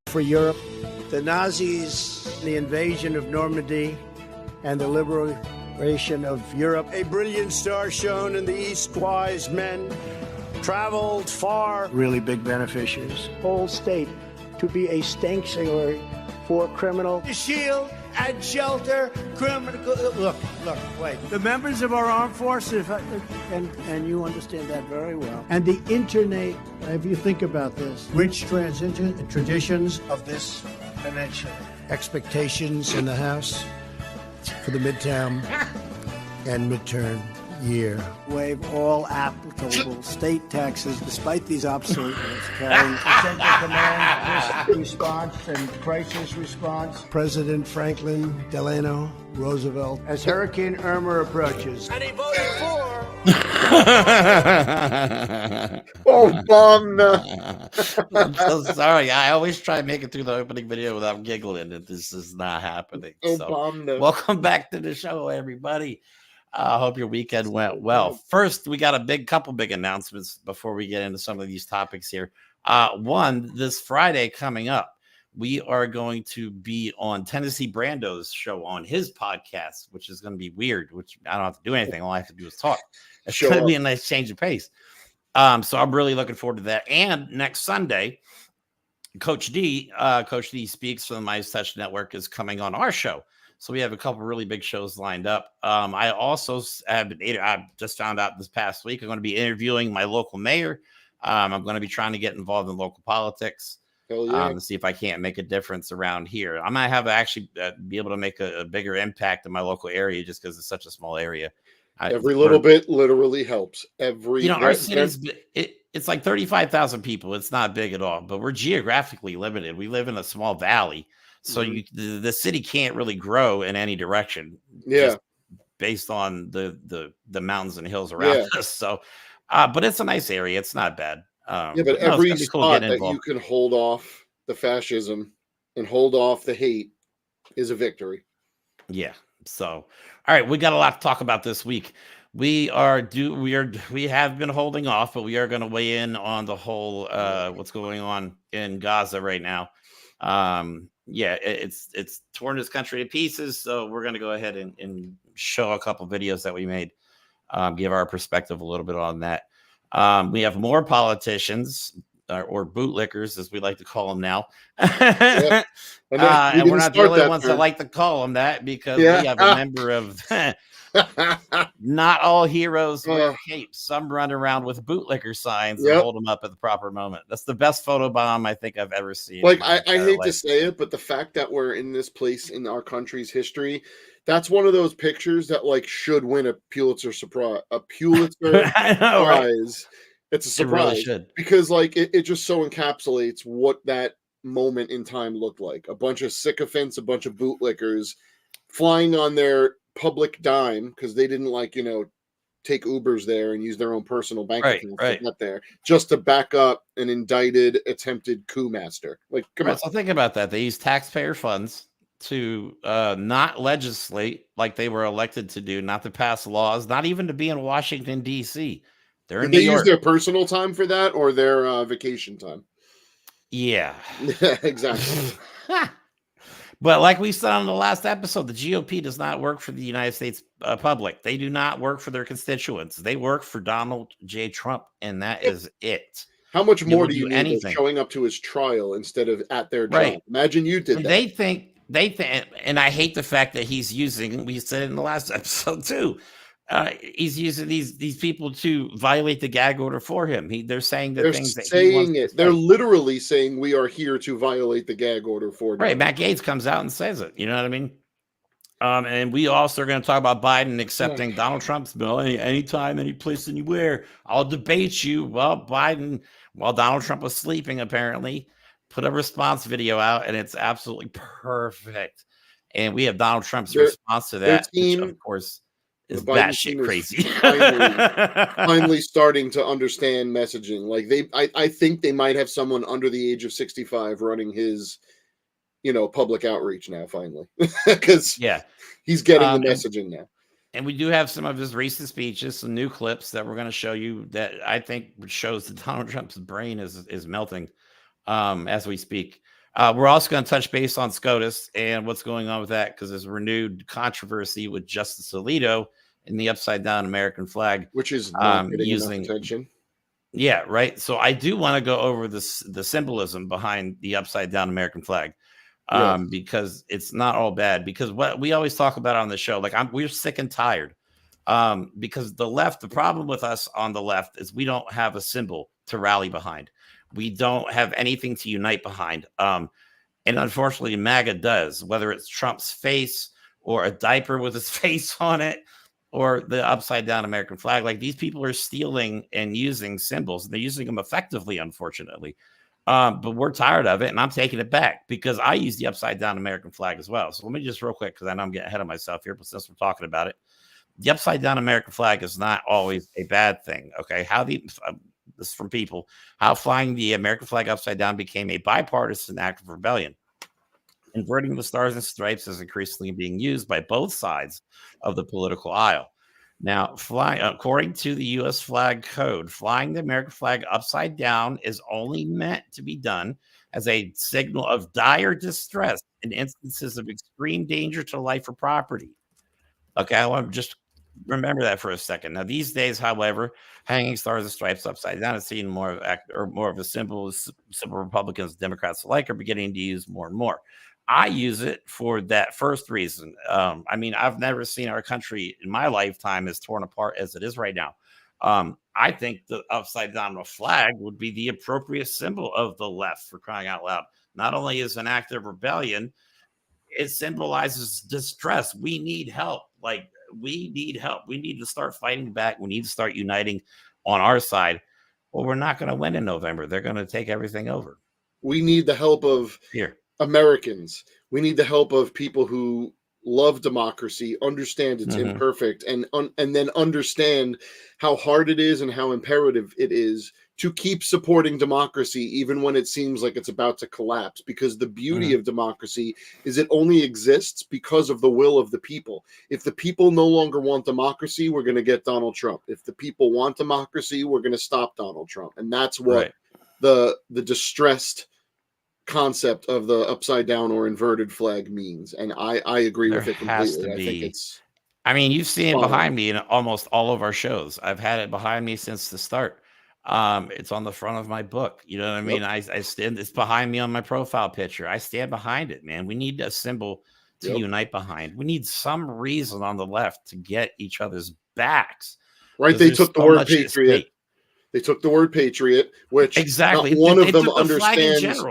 For Europe, the Nazis, the invasion of Normandy, and the liberation of Europe. A brilliant star shone in the east, wise men traveled far. Really big beneficiaries. Whole state to be a sanctuary for criminal. Shield and shelter criminal. Look, wait. The members of our armed forces, and you understand that very well. And the internet, if you think about this, rich traditions of this peninsula. Expectations in the House for the midterm and midterm year. Waive all applicable state taxes despite these obsolete laws. Carrying Central Command response and crisis response. President Franklin Delano Roosevelt as Hurricane Irma approaches. And he voted for... Obama. I'm so sorry. I always try to make it through the opening video without giggling, and this is not happening. Obama. So, welcome back to the show, everybody. I hope your weekend went well. First, we got a couple big announcements before we get into some of these topics here. One, this Friday coming up, we are going to be on Tennessee Brando's show on his podcast, which is going to be weird, which I don't have to do anything. All I have to do is talk. It's going to be a nice change of pace. So I'm really looking forward to that. And next Sunday, Coach D Speaks from the Midas Touch Network is coming on our show. So we have a couple really big shows lined up. I also I just found out this past week, I'm going to be interviewing my local mayor. I'm going to be trying to get involved in local politics to see if I can't make a difference around here. I might have actually be able to make a bigger impact in my local area just because it's such a small area. Every little bit literally helps. Our city's it's like 35,000 people. It's not big at all, but we're geographically limited. We live in a small valley. So the city can't really grow in any direction, just based on the mountains and hills around us. So, but it's a nice area. It's not bad. But every spot that you can hold off the fascism and hold off the hate is a victory. Yeah. So, all right, we got a lot to talk about this week. We have been holding off, but we are going to weigh in on the whole what's going on in Gaza right now. It's torn this country to pieces. So we're going to go ahead and show a couple videos that we made, give our perspective a little bit on that. We have more politicians or bootlickers, as we like to call them now. And we're not the only ones that like to call them that because we have a member of not all heroes wear capes. Some run around with bootlicker signs and hold them up at the proper moment. That's the best photobomb I think I've ever seen. Like, I hate to say it, but the fact that we're in this place in our country's history, that's one of those pictures that like should win a Pulitzer prize. I know, right? It's a surprise. It really should. Because like it just so encapsulates what that moment in time looked like. A bunch of sycophants, a bunch of bootlickers flying on their public dime because they didn't take Ubers there and use their own personal bank accounts to get there, just to back up an indicted attempted coup master. Like, come on. So think about that. They use taxpayer funds to not legislate like they were elected to do, not to pass laws, not even to be in Washington, D.C. They're in New York. Use their personal time for that or their vacation time? Yeah. Exactly. But like we said on the last episode, the GOP does not work for the United States public. They do not work for their constituents. They work for Donald J. Trump, and that is it. How much more do you need than showing up to his trial instead of at their job? Imagine you did that. They think, and I hate the fact that he's using, we said it in the last episode too, he's using these people to violate the gag order for him. They're saying the things that he wants to say. They're literally saying we are here to violate the gag order for him. Right. Matt Gaetz comes out and says it. You know what I mean? And we also are going to talk about Biden accepting Donald Trump's bill anytime, any place, anywhere. I'll debate you. Well, Biden, while Donald Trump was sleeping, apparently, put a response video out, and it's absolutely perfect. And we have Donald Trump's response to that, which, of course, is batshit crazy. Finally starting to understand messaging. Like I think they might have someone under the age of 65 running his, public outreach now. Finally, because he's getting the messaging now. And we do have some of his recent speeches, some new clips that we're going to show you that I think shows that Donald Trump's brain is melting as we speak. We're also going to touch base on SCOTUS and what's going on with that, because there's renewed controversy with Justice Alito and the upside down American flag, which is not getting enough using attention. Yeah, right. So I do want to go over the symbolism behind the upside down American flag, Yes. because it's not all bad. Because what we always talk about on the show, like we're sick and tired, because the problem with us on the left is we don't have a symbol to rally behind. We don't have anything to unite behind. And unfortunately, MAGA does, whether it's Trump's face or a diaper with his face on it, or the upside down American flag. Like, these people are stealing and using symbols, and they're using them effectively, unfortunately. But we're tired of it, and I'm taking it back, because I use the upside down American flag as well. So let me just real quick, because I know I'm getting ahead of myself here, but since we're talking about it, the upside down American flag is not always a bad thing. Okay. This is from people, how flying the American flag upside down became a bipartisan act of rebellion. Inverting the stars and stripes is increasingly being used by both sides of the political aisle. Now, according to the U.S. flag code, flying the American flag upside down is only meant to be done as a signal of dire distress in instances of extreme danger to life or property. Okay, I want to just remember that for a second. Now, these days, however, hanging stars and stripes upside down is seen more of a symbol. Simple Republicans, Democrats alike are beginning to use more and more. I use it for that first reason. I mean, I've never seen our country in my lifetime as torn apart as it is right now. I think the upside down flag would be the appropriate symbol of the left, for crying out loud. Not only is an act of rebellion, it symbolizes distress. We need help. Like, we need help. We need to start fighting back. We need to start uniting on our side. Well, we're not going to win in November. They're going to take everything over. We need the help of Americans. We need the help of people who love democracy, understand it's imperfect, and then understand how hard it is and how imperative it is to keep supporting democracy even when it seems like it's about to collapse. Because the beauty of democracy is it only exists because of the will of the people. If the people no longer want democracy, we're going to get Donald Trump. If the people want democracy, we're going to stop Donald Trump. And that's what the distressed concept of the upside down or inverted flag means. And I agree with it completely. I think it's, I mean, you've seen it behind me in almost all of our shows. I've had it behind me since the start. It's on the front of my book. You know what I mean? I stand, it's behind me on my profile picture. I stand behind it, man. We need a symbol to unite behind. We need some reason on the left to get each other's backs. Right. They took the word patriot. They took the word patriot, which exactly not one of them understands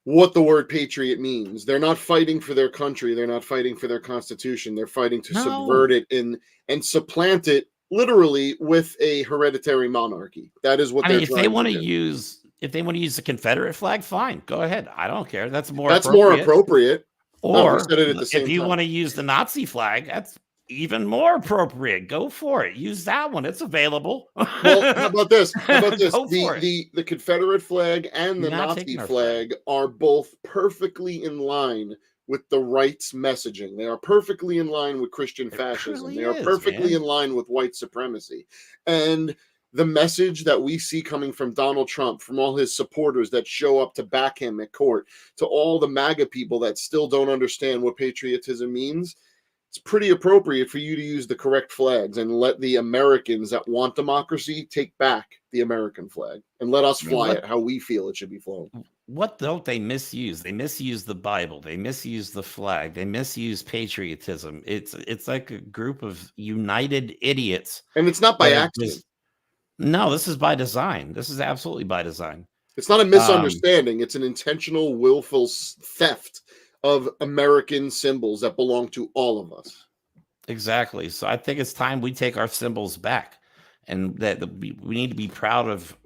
what the word patriot means. They're not fighting for their country. They're not fighting for their constitution. They're fighting to subvert it and supplant it literally with a hereditary monarchy. That is what they're trying to do. If they want to use the Confederate flag, fine, go ahead. I don't care. That's more appropriate. Or if you want to use the Nazi flag, that's even more appropriate. Go for it. Use that one. It's available. Well, how about this? The Confederate flag and the Nazi flag are both perfectly in line with the right's messaging. They are perfectly in line with Christian fascism. They are perfectly in line with white supremacy. And the message that we see coming from Donald Trump, from all his supporters that show up to back him at court, to all the MAGA people that still don't understand what patriotism means, it's pretty appropriate for you to use the correct flags and let the Americans that want democracy take back the American flag and let us fly it how we feel it should be flown. What don't they misuse? They misuse the Bible. They misuse the flag. They misuse patriotism. It's like a group of united idiots. And it's not by accident. No, this is by design. This is absolutely by design. It's not a misunderstanding. It's an intentional, willful theft of American symbols that belong to all of us. Exactly. So I think it's time we take our symbols back, and that we need to be proud of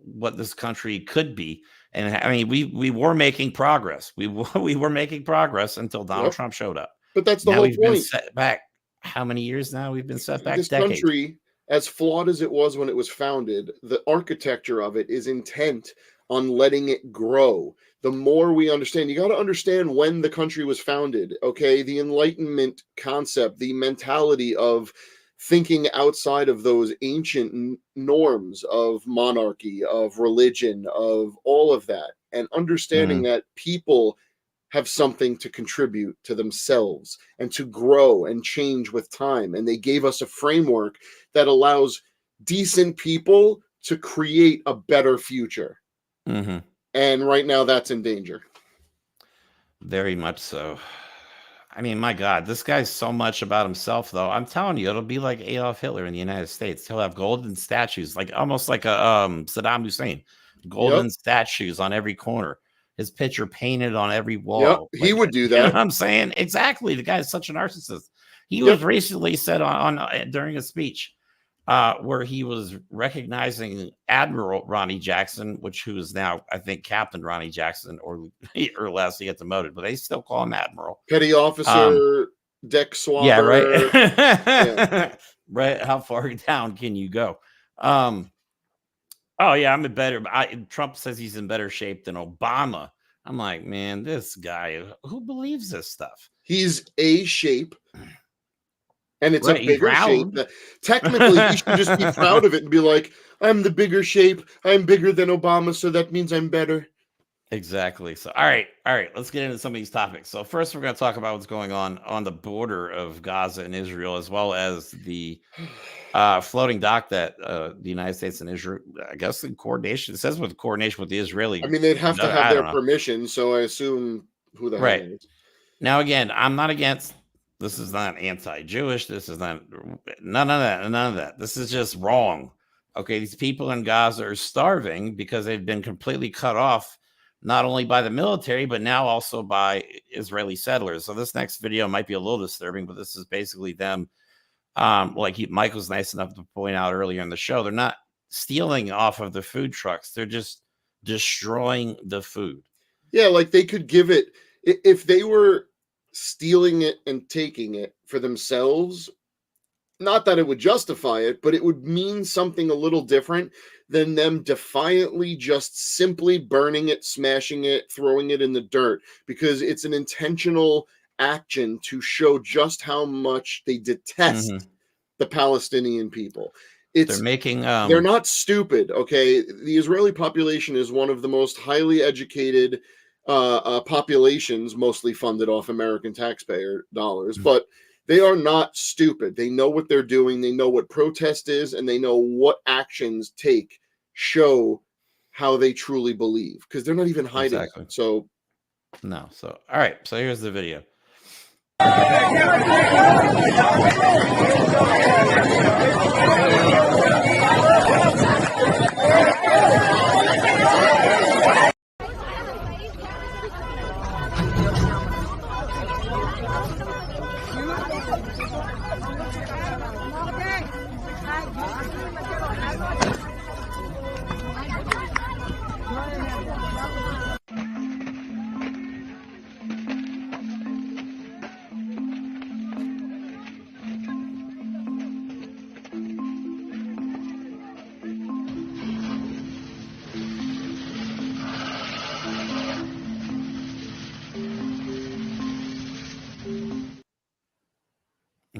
what this country could be. And I mean, we were making progress. We were making progress until Donald Trump showed up. But that's the whole point. We've been set back. How many years now? We've been set back. This country, as flawed as it was when it was founded, the architecture of it is intent on letting it grow. The more we understand, you got to understand when the country was founded, okay? The Enlightenment concept, the mentality of thinking outside of those ancient norms of monarchy, of religion, of all of that. and understanding that people have something to contribute to themselves and to grow and change with time. And they gave us a framework that allows decent people to create a better future. And right now that's in danger. Very much so. I mean, my God, this guy's so much about himself, though. I'm telling you, it'll be like Adolf Hitler in the United States. He'll have golden statues, like almost like a Saddam Hussein, golden statues on every corner. His picture painted on every wall. Yep, he would do that. You know what I'm saying? Exactly. The guy is such a narcissist. He was recently said on during a speech where he was recognizing Admiral Ronnie Jackson, who is now, I think, Captain Ronnie Jackson, or less, he gets demoted, but they still call him Admiral. Petty officer, deck swabber. Yeah, right. Right. How far down can you go? Oh, yeah, I'm in better. Trump says he's in better shape than Obama. I'm like, man, this guy, who believes this stuff? He's a shape. And it's a bigger shape. Technically, he should just be proud of it and be like, I'm the bigger shape. I'm bigger than Obama, so that means I'm better. Exactly. So, all right. Let's get into some of these topics. So first, we're going to talk about what's going on the border of Gaza and Israel, as well as the floating dock that the United States and Israel, I guess, in coordination. It says with coordination with the Israeli. I mean, they'd have to have their permission, so I assume who the hell is. Now, again, I'm not against. This is not anti-Jewish. This is not none of that. This is just wrong. Okay, these people in Gaza are starving because they've been completely cut off, not only by the military, but now also by Israeli settlers. So this next video might be a little disturbing, but this is basically them. Mike was nice enough to point out earlier in the show, they're not stealing off of the food trucks. They're just destroying the food. Yeah, like they could give it, if they were stealing it and taking it for themselves, not that it would justify it, but it would mean something a little different than them defiantly just simply burning it, smashing it, throwing it in the dirt, because it's an intentional action to show just how much they detest the Palestinian people. They're not stupid. Okay, the Israeli population is one of the most highly educated populations, mostly funded off American taxpayer dollars, but they are not stupid. They know what they're doing. They know what protest is, and they know what actions show how they truly believe, because they're not even hiding. Exactly. So no. So all right. So here's the video.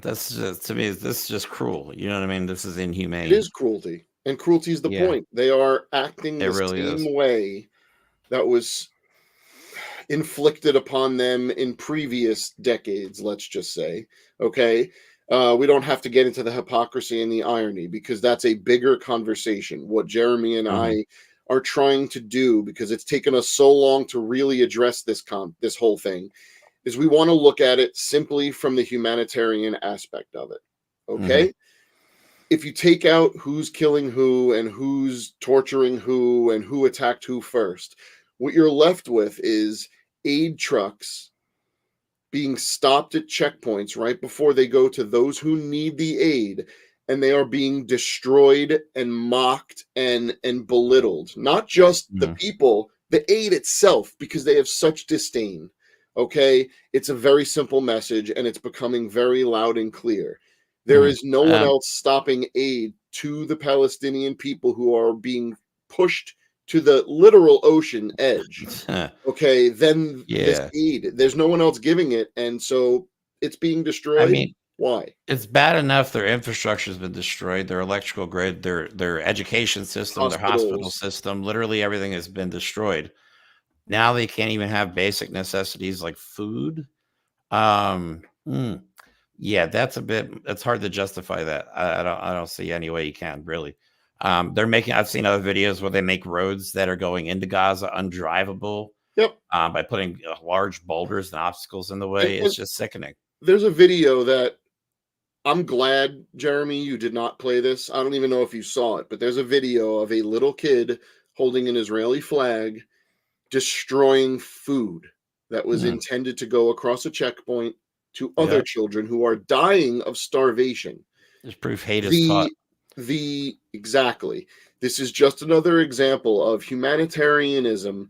That's just, to me, this is just cruel. You know what I mean? This is inhumane. It is cruelty, and cruelty is the point. They are acting the same way that was inflicted upon them in previous decades, let's just say. Okay, we don't have to get into the hypocrisy and the irony, because that's a bigger conversation. What Jeremy and I are trying to do, because it's taken us so long to really address this whole thing, is we want to look at it simply from the humanitarian aspect of it. Okay? If you take out who's killing who and who's torturing who and who attacked who first, what you're left with is aid trucks being stopped at checkpoints right before they go to those who need the aid, and they are being destroyed and mocked and belittled. Not just the people, the aid itself, because they have such disdain. Okay, it's a very simple message, and it's becoming very loud and clear. There is no one else stopping aid to the Palestinian people who are being pushed to the literal ocean edge. Okay, then this aid, there's no one else giving it, and so it's being destroyed. I mean, why? It's bad enough their infrastructure has been destroyed, their electrical grid, their education system, their hospital system, literally everything has been destroyed. Now they can't even have basic necessities like food. Yeah, it's hard to justify that. I don't see any way you can really. I've seen other videos where they make roads that are going into Gaza undrivable. Yep. By putting large boulders and obstacles in the way. It's just sickening. There's a video that I'm glad, Jeremy, you did not play this. I don't even know if you saw it, but there's a video of a little kid holding an Israeli flag destroying food that was intended to go across a checkpoint to other children who are dying of starvation. There's proof hate is taught. Exactly. This is just another example of humanitarianism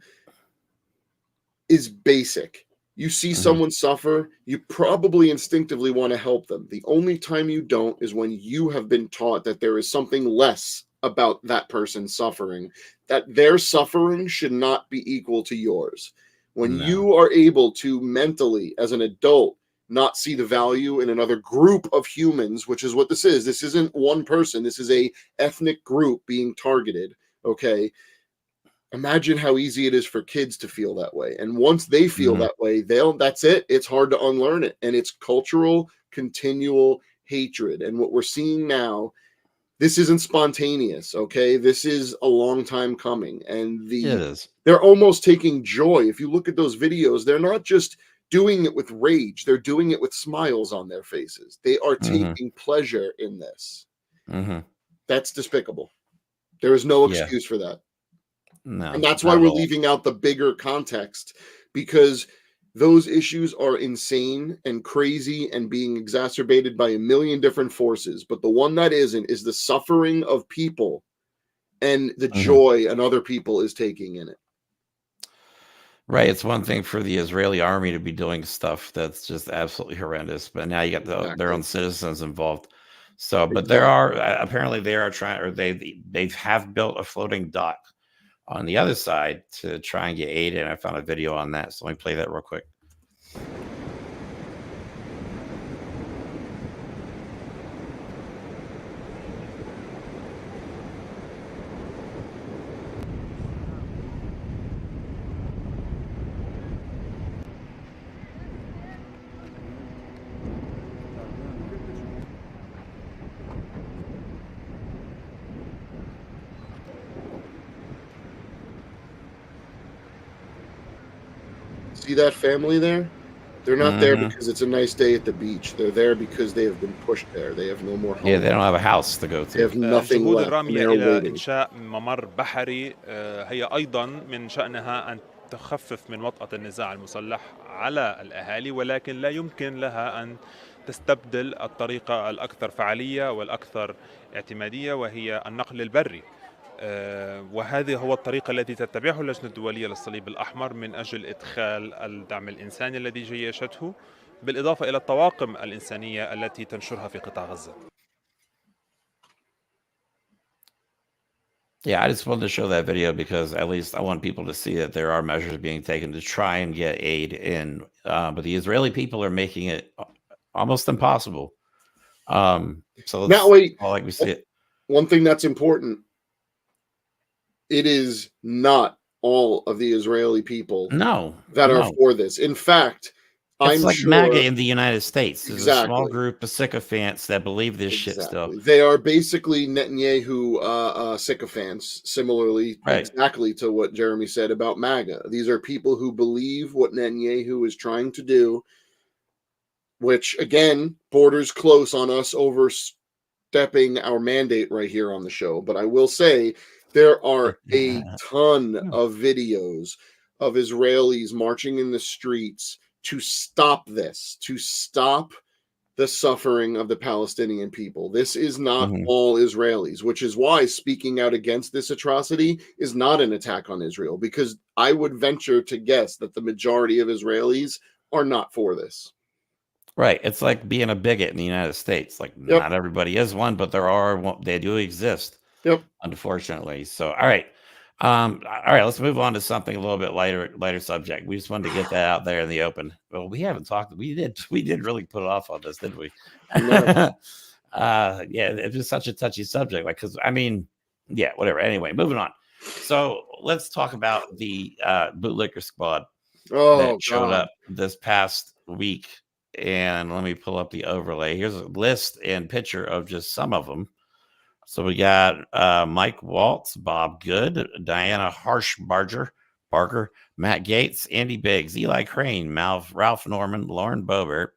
is basic. You see someone suffer, you probably instinctively want to help them. The only time you don't is when you have been taught that there is something less about that person's suffering, that their suffering should not be equal to yours. When you are able to mentally, as an adult, not see the value in another group of humans, which is what this is. This isn't one person. This is a ethnic group being targeted. Okay. Imagine how easy it is for kids to feel that way. And once they feel that way, that's it. It's hard to unlearn it. And it's cultural, continual hatred. And what we're seeing now, this isn't spontaneous. Okay. This is a long time coming. And they're almost taking joy. If you look at those videos, they're not just doing it with rage. They're doing it with smiles on their faces. They are taking pleasure in this. That's despicable. There is no excuse for that. No, and that's why we're leaving out the bigger context, because those issues are insane and crazy and being exacerbated by a million different forces. But the one that isn't is the suffering of people and the joy another people is taking in it. Right. It's one thing for the Israeli army to be doing stuff that's just absolutely horrendous, but now you got their own citizens involved. So, but there are apparently they are trying, or they have built a floating dock on the other side to try and get aid. And I found a video on that. So let me play that real quick. See that family there? They're not there because it's a nice day at the beach. They're there because they have been pushed there. They have no more home. Yeah, they don't have a house to go to. They have nothing left. الرامية إلى إنشاء ممر بحري هي أيضا من شأنها أن تخفف من وطأة النزاع المسلح على الأهالي، ولكن لا يمكن لها أن تستبدل الطريقة الأكثر فعالية والأكثر اعتمادية، وهي النقل البري. وهذه هو الطريقة التي تتبعه اللجنة الدولية للصليب الأحمر من أجل إدخال الدعم الإنساني الذي جيشته، بالإضافة إلى الطواقم الإنسانية التي تنشرها في قطاع غزة. Yeah, I just wanted to show that video because at least I want people to see that there are measures being taken to try and get aid in. But the Israeli people are making it almost impossible. So now, wait, like we see it. One thing that's important. It is not all of the Israeli people that are for this. In fact, it's like MAGA in the United States. There's a small group of sycophants that believe this shit still. They are basically Netanyahu sycophants, similarly exactly to what Jeremy said about MAGA. These are people who believe what Netanyahu is trying to do, which, again, borders close on us overstepping our mandate right here on the show. But I will say, there are a ton of videos of Israelis marching in the streets to stop this, to stop the suffering of the Palestinian people. This is not all Israelis, which is why speaking out against this atrocity is not an attack on Israel, because I would venture to guess that the majority of Israelis are not for this. Right. It's like being a bigot in the United States. Like not everybody is one, but they do exist. Yep. Unfortunately. So, all right. Let's move on to something a little bit lighter subject. We just wanted to get that out there in the open. Well, we haven't talked. We did really put it off on this, didn't we? No. Yeah, it's just such a touchy subject. Like, because I mean, yeah, whatever. Anyway, moving on. So let's talk about the Bootlicker squad Oh, that showed God. up this past week. And let me pull up the overlay. Here's a list and picture of just some of them. So we got Mike Waltz, Bob Good, Diana Barker, Matt Gaetz, Andy Biggs, Eli Crane, Ralph Norman, Lauren Boebert.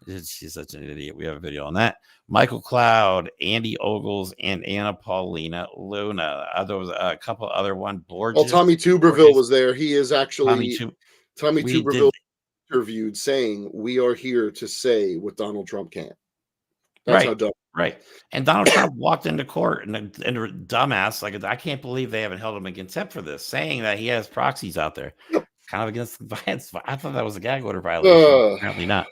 She's such an idiot. We have a video on that. Michael Cloud, Andy Ogles, and Anna Paulina Luna. There was a couple other one. Well, Tommy Tuberville was there. He is actually Tommy Tuberville interviewed saying, "We are here to say what Donald Trump can't." That's how dumb. Right. And Donald Trump walked into court and a dumbass, like, I can't believe they haven't held him in contempt for this, saying that he has proxies out there. Kind of against violence. I thought that was a gag order violation. Apparently not.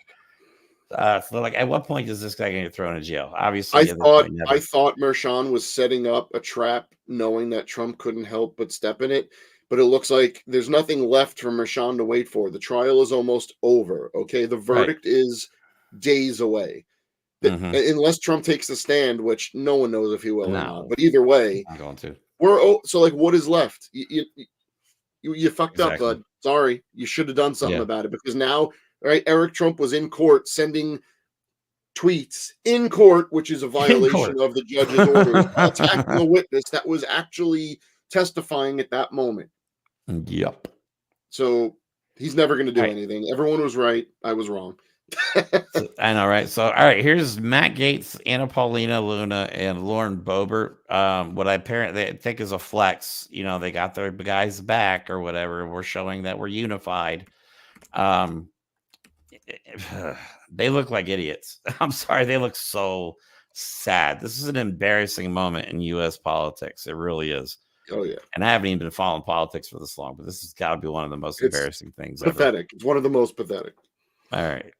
So, like, at what point does this guy get thrown in jail? Obviously, I thought Mershon was setting up a trap, knowing that Trump couldn't help but step in it. But it looks like there's nothing left for Mershon to wait for. The trial is almost over. Okay, the verdict is days away. Unless Trump takes the stand, which no one knows if he will or not. But either way, I'm going to. So like, what is left? You fucked up, bud. Sorry, you should have done something about it, because now, right? Eric Trump was in court sending tweets in court, which is a violation of the judge's orders, attacking a witness that was actually testifying at that moment. Yep. So he's never going to do anything. Everyone was right. I was wrong. I know, right? So, all right, here's Matt Gaetz, Anna Paulina Luna, and Lauren Boebert. What I apparently think is a flex. You know, they got their guys back or whatever. We're showing that we're unified. They look like idiots. I'm sorry, they look so sad. This is an embarrassing moment in U.S. politics. It really is. Oh yeah. And I haven't even been following politics for this long, but this has got to be one of the most embarrassing things. Pathetic. It's one of the most pathetic. All right.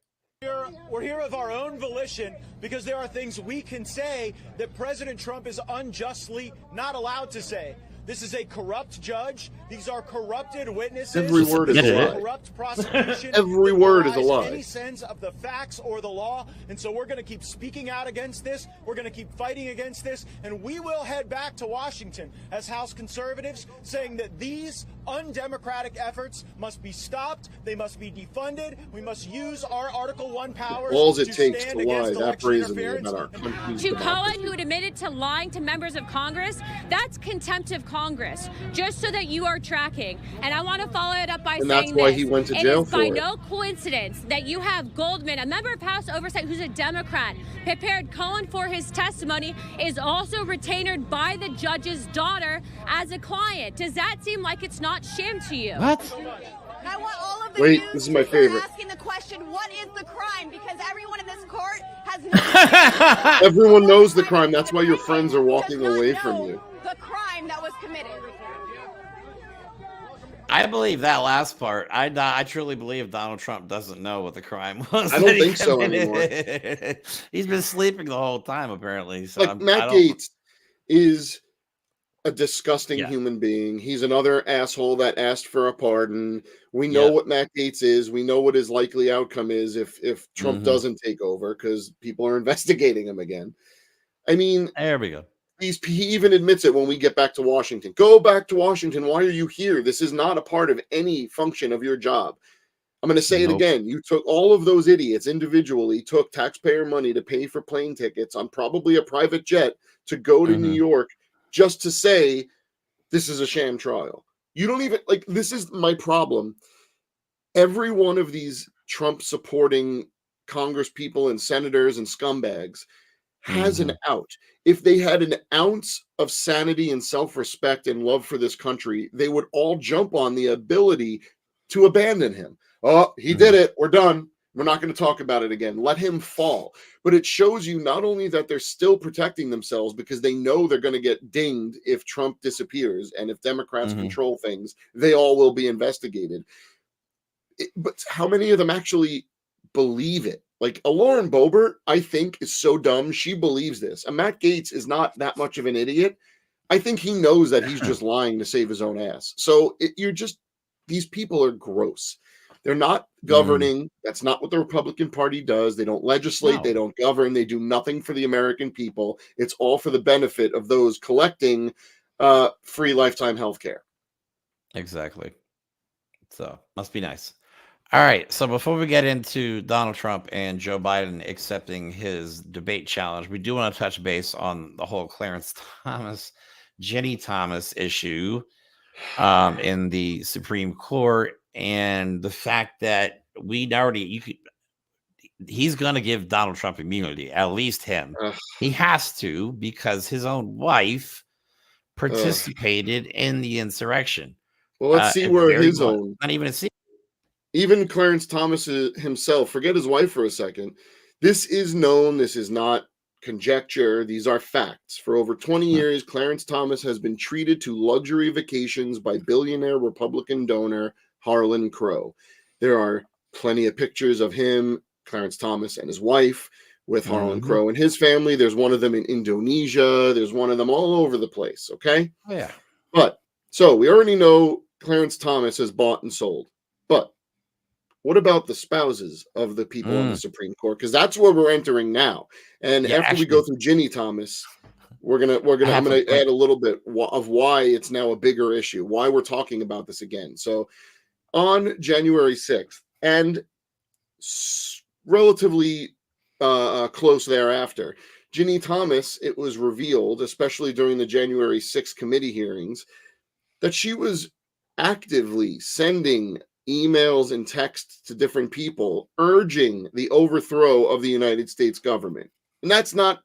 We're here of our own volition because there are things we can say that President Trump is unjustly not allowed to say. This is a corrupt judge. These are corrupted witnesses. Every word is a lie. Corrupt prosecution. Every word is a lie. Any sense of the facts or the law. And so we're going to keep speaking out against this. We're going to keep fighting against this. And we will head back to Washington as House conservatives, saying that these undemocratic efforts must be stopped. They must be defunded. We must use our Article 1 powers. All it takes to lie, that brazen about our country's to Cohen, who had admitted to lying to members of Congress, that's contempt of Congress, just so that you are tracking. And I want to follow it up by saying that's why he went to jail for it. It is by no coincidence that you have Goldman, a member of House Oversight who's a Democrat, prepared Cohen for his testimony, is also retainered by the judge's daughter as a client. Does that seem like it's not sham to you? What? I want all of the Wait, this is my favorite. Asking the question, what is the crime? Because everyone in this court has no Everyone knows the crime. That's why your friends are walking away from you. The crime that was committed. I believe that last part. I truly believe Donald Trump doesn't know what the crime was. I don't think so anymore. He's been sleeping the whole time, apparently. So like Matt Gaetz is a disgusting human being. He's another asshole that asked for a pardon. We know what Matt Gaetz is. We know what his likely outcome is if Trump doesn't take over, because people are investigating him again. I mean, there we go. He even admits it when we get back to Washington. Go back to Washington. Why are you here? This is not a part of any function of your job. I'm going to say it again. You took all of those idiots individually, took taxpayer money to pay for plane tickets on probably a private jet to go to New York just to say this is a sham trial. You don't even, like, this is my problem. Every one of these Trump supporting Congress people and senators and scumbags has an out. If they had an ounce of sanity and self-respect and love for this country, they would all jump on the ability to abandon him. Oh, he did it. We're done. We're not going to talk about it again. Let him fall. But it shows you not only that they're still protecting themselves because they know they're going to get dinged if Trump disappears, and if Democrats control things, they all will be investigated. But how many of them actually believe it? Like a Lauren Boebert, I think, is so dumb. She believes this. And Matt Gaetz is not that much of an idiot. I think he knows that he's just lying to save his own ass. So these people are gross. They're not governing. That's not what the Republican Party does. They don't legislate. No. They don't govern. They do nothing for the American people. It's all for the benefit of those collecting free lifetime health care. Exactly. So must be nice. All right. So before we get into Donald Trump and Joe Biden accepting his debate challenge, we do want to touch base on the whole Clarence Thomas, Ginny Thomas issue in the Supreme Court, and the fact that he's going to give Donald Trump immunity, at least him. He has to, because his own wife participated in the insurrection. Well, let's see where his own. Not even a secret. Even Clarence Thomas himself, forget his wife for a second. This is known. This is not conjecture. These are facts. For over 20 years, Clarence Thomas has been treated to luxury vacations by billionaire Republican donor Harlan Crow. There are plenty of pictures of him, Clarence Thomas, and his wife with Harlan Crow and his family. There's one of them in Indonesia. There's one of them all over the place. Okay. Oh, yeah. But so we already know Clarence Thomas has bought and sold. But what about the spouses of the people on the Supreme Court? Because that's where we're entering now. And after we go through Ginny Thomas, I'm gonna add a little bit of why it's now a bigger issue, why we're talking about this again. So on January 6th and relatively close thereafter, Ginny Thomas, it was revealed, especially during the January 6th committee hearings, that she was actively sending emails and texts to different people urging the overthrow of the United States government. And that's not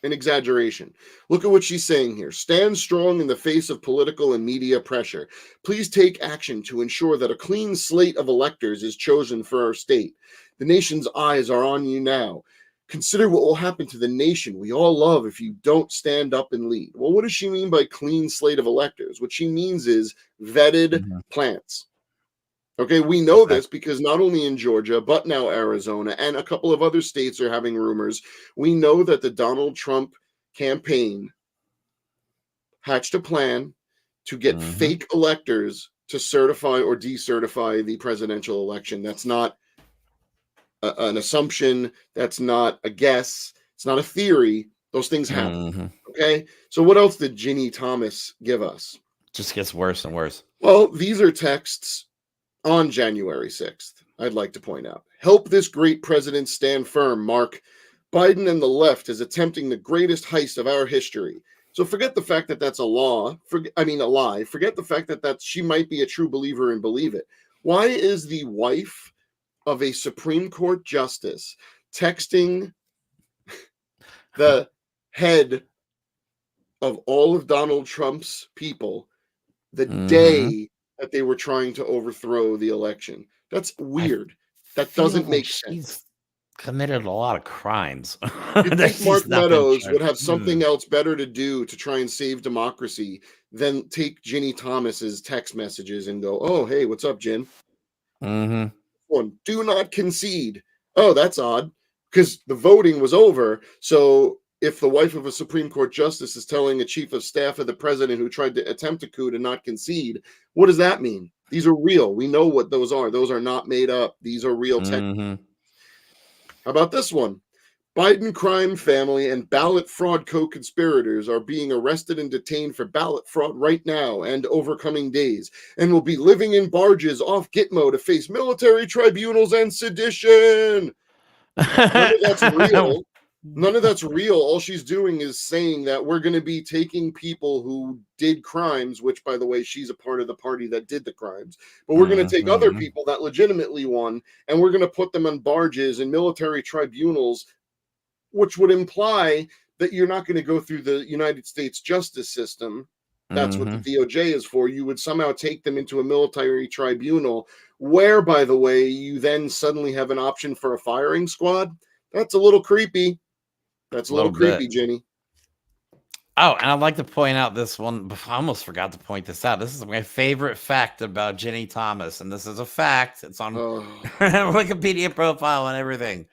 an exaggeration. Look at what she's saying here. Stand strong in the face of political and media pressure. Please take action to ensure that a clean slate of electors is chosen for our state. The nation's eyes are on you now. Consider what will happen to the nation we all love if you don't stand up and lead. Well, what does she mean by clean slate of electors? What she means is vetted plants. Okay, we know this because not only in Georgia, but now Arizona and a couple of other states are having rumors. We know that the Donald Trump campaign hatched a plan to get fake electors to certify or decertify the presidential election. That's not an assumption. That's not a guess. It's not a theory. Those things happen. Okay, so what else did Ginny Thomas give us? Just gets worse and worse. Well, these are texts on January 6th, I'd like to point out. Help this great president stand firm, Mark. Biden and the left is attempting the greatest heist of our history. So forget the fact that that's a lie. Forget the fact that she might be a true believer and believe it. Why is the wife of a Supreme Court justice texting the head of all of Donald Trump's people the day that they were trying to overthrow the election? That's weird. That doesn't make sense. She's committed a lot of crimes. You'd think Mark Meadows would have something else better to do to try and save democracy than take Ginny Thomas's text messages and go, "Oh, hey, what's up, Gin? Do not concede." Oh, that's odd, because the voting was over. So if the wife of a Supreme Court justice is telling a chief of staff of the president who tried to attempt a coup to not concede, what does that mean? These are real. We know what those are. Those are not made up. These are real techniques. How about this one? Biden crime family and ballot fraud co-conspirators are being arrested and detained for ballot fraud right now and over coming days, and will be living in barges off Gitmo to face military tribunals and sedition. None of that's real. None of that's real. All she's doing is saying that we're going to be taking people who did crimes, which, by the way, she's a part of the party that did the crimes. But we're going to take other people that legitimately won, and we're going to put them on barges and military tribunals, which would imply that you're not going to go through the United States justice system. That's what the DOJ is for. You would somehow take them into a military tribunal where, by the way, you then suddenly have an option for a firing squad. That's a little creepy. That's a little creepy, Jenny. Oh, and I'd like to point out this one. I almost forgot to point this out. This is my favorite fact about Ginny Thomas, and this is a fact. It's on Wikipedia profile and everything.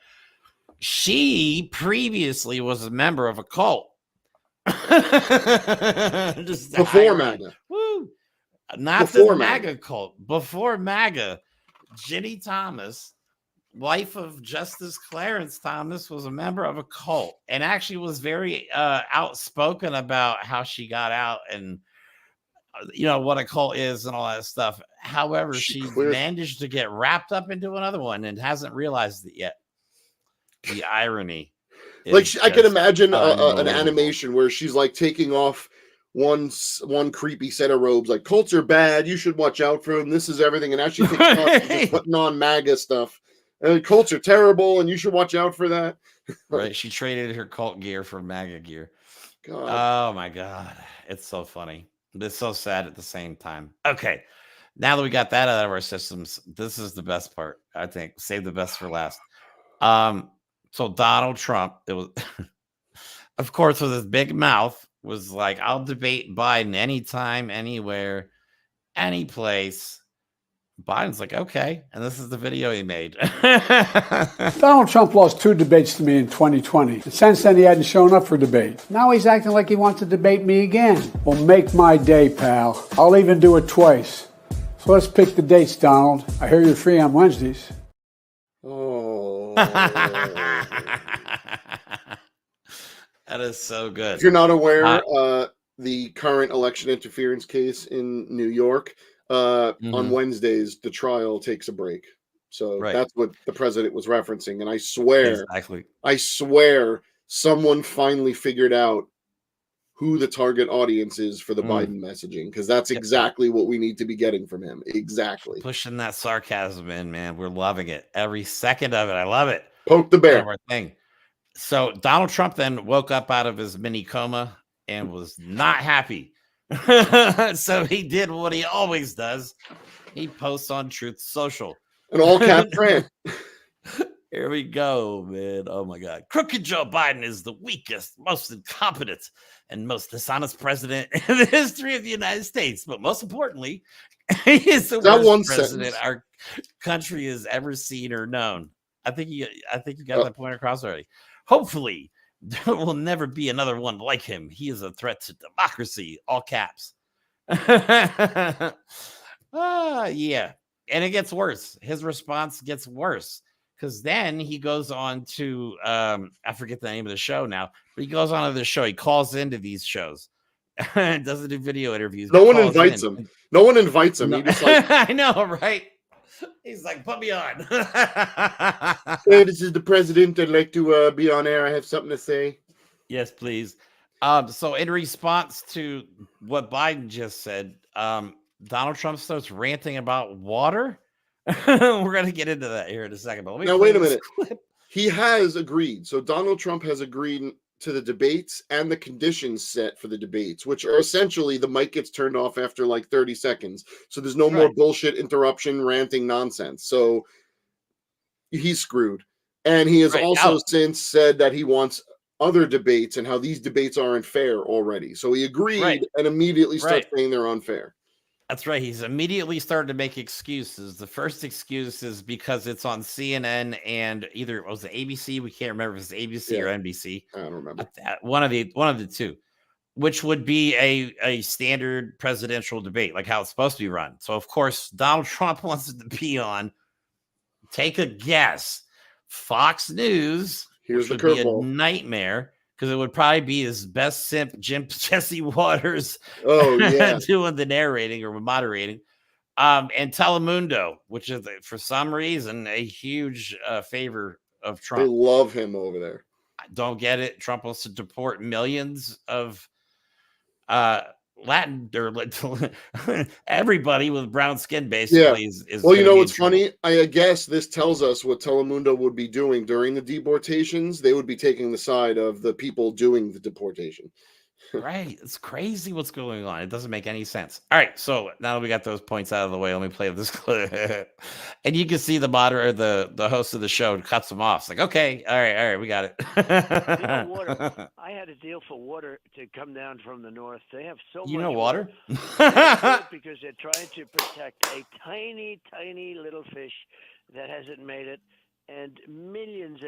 She previously was a member of a cult. Before MAGA. Woo. Not the MAGA cult. Before MAGA, Ginny Thomas wife of Justice Clarence Thomas was a member of a cult and actually was very outspoken about how she got out and what a cult is and all that stuff. However, she managed to get wrapped up into another one and hasn't realized it yet. The irony. Like I can imagine an animation where she's like taking off one creepy set of robes, like cults are bad, you should watch out for them. This is everything, and actually just putting on MAGA stuff. And cults are terrible, and you should watch out for that. Right? She traded her cult gear for MAGA gear. God. Oh my God, it's so funny. It's so sad at the same time. Okay, now that we got that out of our systems, this is the best part. I think save the best for last. So Donald Trump, it was, of course, with his big mouth, was like, I'll debate Biden anytime, anywhere, any place. Biden's like, okay. And this is the video he made. Donald Trump lost 2 debates to me in 2020. And since then, he hadn't shown up for debate. Now he's acting like he wants to debate me again. Well, make my day, pal. I'll even do it twice. So let's pick the dates, Donald. I hear you're free on Wednesdays. Oh. That is so good. If you're not aware, the current election interference case in New York, on Wednesdays, the trial takes a break. So that's what the president was referencing. And I swear someone finally figured out who the target audience is for the Biden messaging, because that's exactly what we need to be getting from him. Exactly. Pushing that sarcasm in, man. We're loving it. Every second of it. I love it. Poke the bear. Thing. So Donald Trump then woke up out of his mini coma and was not happy. So he did what he always does. He posts on Truth Social. An all-cap friend. Here we go, man. Oh, my God. Crooked Joe Biden is the weakest, most incompetent, and most dishonest president in the history of the United States. But most importantly, he is the worst president our country has ever seen or known. I think you got that point across already. Hopefully, there will never be another one like him. He is a threat to democracy, all caps. Yeah. And it gets worse. His response gets worse because then he goes on to, I forget the name of the show now, but he goes on to the show. He calls into these shows and doesn't do video interviews. No one invites him. No one invites him. No. He just like, I know, right? He's like, put me on. Hey, this is the president. I'd like to be on air. I have something to say. Yes, please. So in response to what Biden just said, Donald Trump starts ranting about water. We're going to get into that here in a second. But now, wait a minute. He has agreed. So Donald Trump has agreed to the debates and the conditions set for the debates, which are essentially the mic gets turned off after like 30 seconds. So there's no more bullshit, interruption, ranting nonsense. So he's screwed. And he has also since said that he wants other debates and how these debates aren't fair already. So he agreed and immediately starts saying they're unfair. That's right. He's immediately started to make excuses. The first excuse is because it's on CNN and either it was the ABC. We can't remember if it's ABC or NBC. I don't remember. One of the two, which would be a standard presidential debate, like how it's supposed to be run. So, of course, Donald Trump wants it to be on. Take a guess. Fox News. Here's the curveball. Be a nightmare. Because it would probably be his best simp, Jesse Waters, doing the narrating or moderating, and Telemundo, which is for some reason a huge favor of Trump. They love him over there. I don't get it. Trump wants to deport millions of Latin or everybody with brown skin, basically. Is well, you know what's funny? I guess this tells us what Telemundo would be doing during the deportations. They would be taking the side of the people doing the deportation. Right. It's crazy what's going on. It doesn't make any sense. All right. So now that we got those points out of the way, let me play this clip. And you can see the moderator, the host of the show cuts them off. It's like, okay, all right, we got it. Water. I had a deal for water to come down from the north. They have so much water? Because they're trying to protect a tiny, tiny little fish that hasn't made it. and millions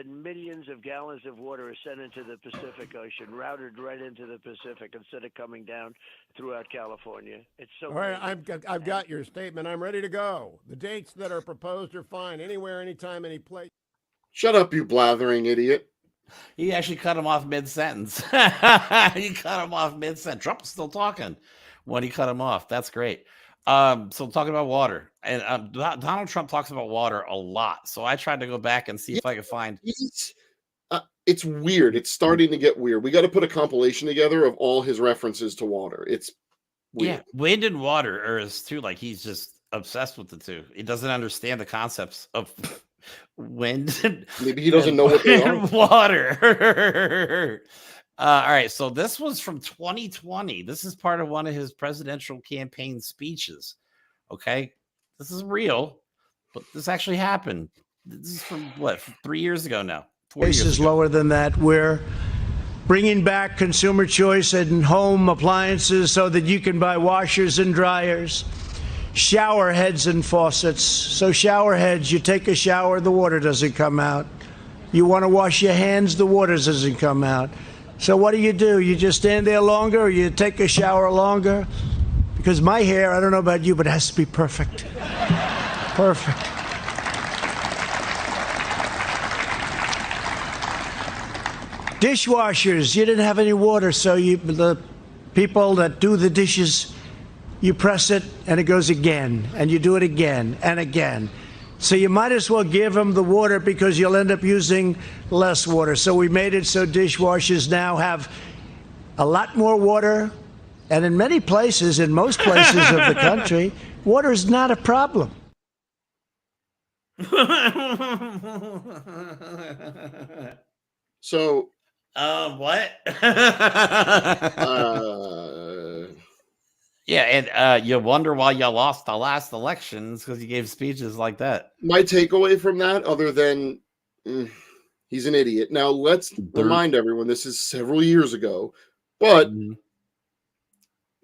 of gallons of water are sent into the Pacific Ocean, routed right into the Pacific instead of coming down throughout California. It's so. All right, I've got your statement. I'm ready to go. The dates that are proposed are fine. Anywhere, anytime, any place. Shut up, you blathering idiot. He actually cut him off mid-sentence. He cut him off mid-sentence. Trump was still talking when he cut him off. That's great. So talking about water, and Donald Trump talks about water a lot. So I tried to go back and see if I could find. It's weird. It's starting to get weird. We got to put a compilation together of all his references to water. It's weird. Yeah, wind and water is too. Like he's just obsessed with the two. He doesn't understand the concepts of wind. Maybe he doesn't know what they are. Water. All right, so this was from 2020. This is part of one of his presidential campaign speeches. Okay, this is real, but this actually happened. This is from what, 3 years ago now. 4 years Prices ago. lower than that. We're bringing back consumer choice in home appliances so that you can buy washers and dryers, shower heads and faucets. So shower heads, you take a shower, the water doesn't come out. You want to wash your hands, the water doesn't come out. So what do? You just stand there longer, or you take a shower longer? Because my hair, I don't know about you, but it has to be perfect. Perfect. Dishwashers, you didn't have any water, so the people that do the dishes, you press it and it goes again, and you do it again and again. So you might as well give them the water because you'll end up using less water. So we made it so dishwashers now have a lot more water. And in many places, in most places of the country, water is not a problem. So, what? Yeah, and you wonder why you lost the last elections because you gave speeches like that. my takeaway from that, other than he's an idiot. Now, let's remind everyone this is several years ago, but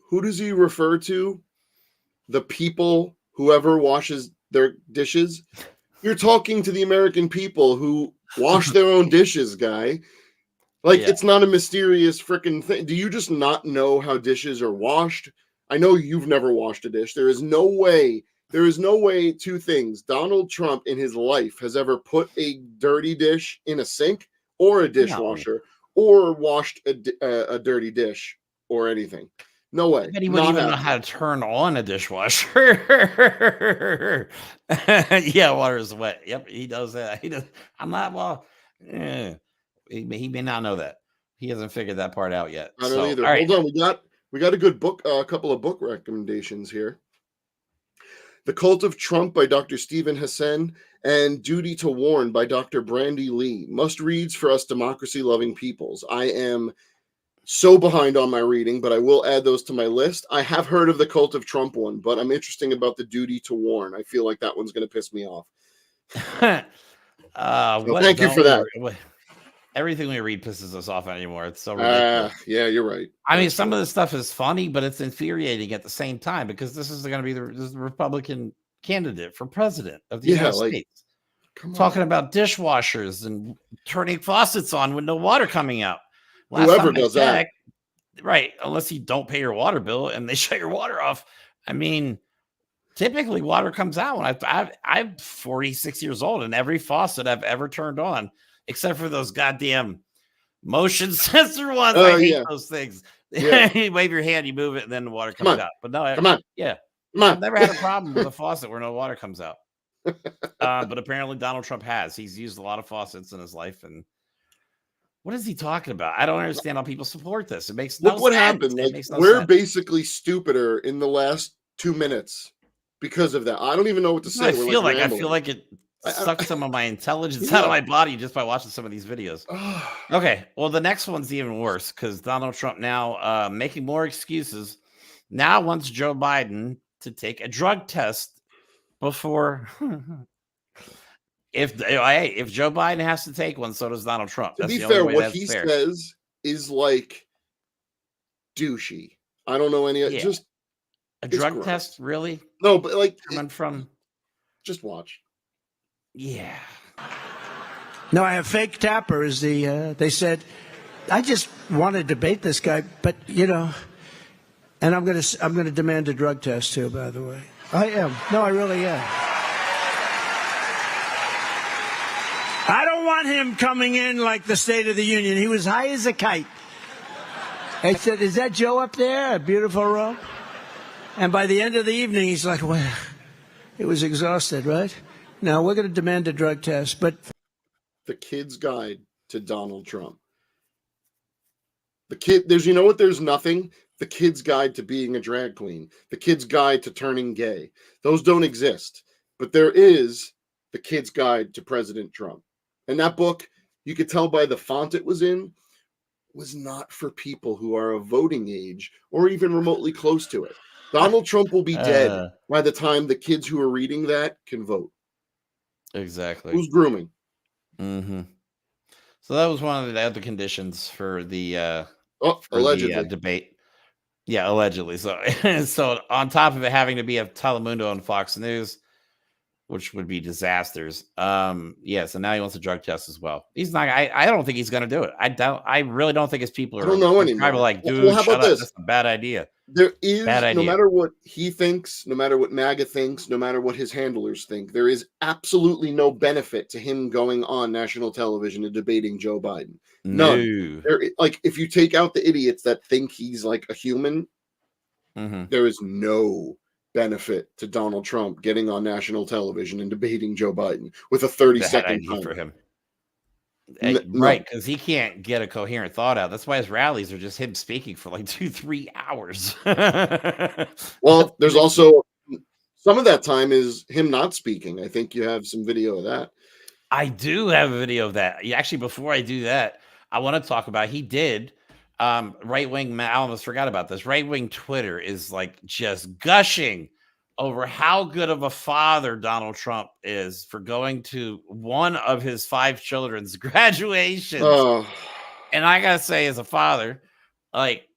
who does he refer to? The people, whoever washes their dishes? You're talking to the American people who wash their own dishes, guy. Like, it's not a mysterious freaking thing. Do you just not know how dishes are washed? I know you've never washed a dish. There is no way, two things. Donald Trump in his life has ever put a dirty dish in a sink or a dishwasher or washed a dirty dish or anything. No way. He wouldn't even know how to turn on a dishwasher. Yeah, water is wet. Yep, he does that. He does. I'm not, well, he may not know that. He hasn't figured that part out yet. I don't either. Hold on, we got a good book, a couple of book recommendations here. The Cult of Trump by Dr. Stephen Hassan and Duty to Warn by Dr. Brandy Lee. Must reads for us democracy-loving peoples. I am so behind on my reading, but I will add those to my list. I have heard of the Cult of Trump one, but I'm interested about the Duty to Warn. I feel like that one's going to piss me off. So thank you for that. Everything we read pisses us off anymore. It's so ridiculous. Yeah, you're right. I mean, some of the stuff is funny, but it's infuriating at the same time because this is going to be the Republican candidate for president of the United States. Talking about dishwashers and turning faucets on with no water coming out. Whoever does that. Right, unless you don't pay your water bill and they shut your water off. I mean, typically water comes out when I'm 46 years old, and every faucet I've ever turned on, except for those goddamn motion sensor ones. I hate those things. Yeah. You wave your hand, you move it, and then the water comes out. But no, I've never had a problem with a faucet where no water comes out. But apparently Donald Trump has. He's used a lot of faucets in his life, and what is he talking about? I don't understand how people support this. It makes no sense. What happened? Like, we're basically stupider in the last 2 minutes because of that. I don't even know what to say. I feel like it sucked some of my intelligence out of my body just by watching some of these videos. Okay, well, the next one's even worse because Donald Trump now making more excuses. Now wants Joe Biden to take a drug test before. If Joe Biden has to take one, so does Donald Trump. To be fair, what he says is like douchey. I don't know any. Just a drug test, really? No, but like coming from. Just watch. Yeah. No, I have fake Tapper as the, they said, I just want to debate this guy, but, you know, and I'm going to demand a drug test too, by the way. I am. No, I really am. I don't want him coming in like the State of the Union. He was high as a kite. I said, is that Joe up there? A beautiful robe? And by the end of the evening, he's like, well, it was exhausted, right? Now, we're going to demand a drug test, but... The Kid's Guide to Donald Trump. There's nothing. The Kid's Guide to Being a Drag Queen. The Kid's Guide to Turning Gay. Those don't exist. But there is The Kid's Guide to President Trump. And that book, you could tell by the font it was in, was not for people who are of voting age or even remotely close to it. Donald Trump will be dead by the time the kids who are reading that can vote. Exactly. Who's grooming? Mm-hmm. So that was one of the other conditions for the allegedly debate. Yeah, allegedly. So, so on top of it having to be a Telemundo and Fox News, which would be disasters. Yeah. So now he wants a drug test as well. He's not. I don't think he's going to do it. I really don't think his people are. I don't know anymore. Probably like, dude, well, how about this? That's a bad idea. There is, no matter what he thinks, no matter what MAGA thinks, no matter what his handlers think, there is absolutely no benefit to him going on national television and debating Joe Biden. None. No. Like, if you take out the idiots that think he's like a human, there is no benefit to Donald Trump getting on national television and debating Joe Biden with a 30-second time for him. Right, because he can't get a coherent thought out. That's why his rallies are just him speaking for like 2-3 hours. Well, there's also some of that time is him not speaking. I think you have some video of that. I do have a video of that. Actually, before I do that, I want to talk about he did right-wing. I almost forgot about this. Right-wing Twitter is like just gushing over how good of a father Donald Trump is for going to one of his 5 children's graduations. And I gotta say, as a father, like,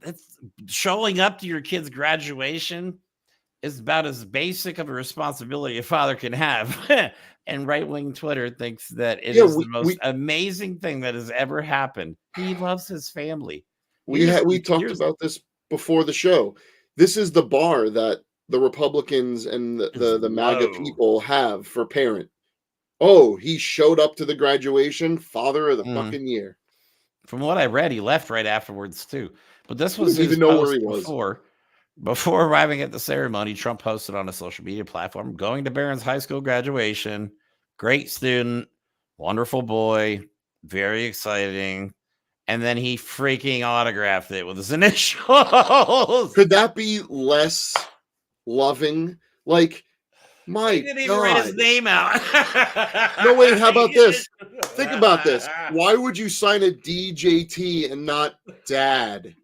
that's showing up to your kid's graduation is about as basic of a responsibility a father can have. And right-wing Twitter thinks that it is the most amazing thing that has ever happened. He loves his family. We talked about this before the show. This is the bar that the Republicans and the MAGA people have for parent. Oh, he showed up to the graduation, father of the fucking year. From what I read, he left right afterwards too. But this was his even know where he was. Before arriving at the ceremony. Trump posted on a social media platform, going to Barron's high school graduation, great student, wonderful boy, very exciting. And then he freaking autographed it with his initials. Could that be less loving? Like, my he didn't even write his name out. No, wait, how about this? Think about this. Why would you sign a DJT and not Dad?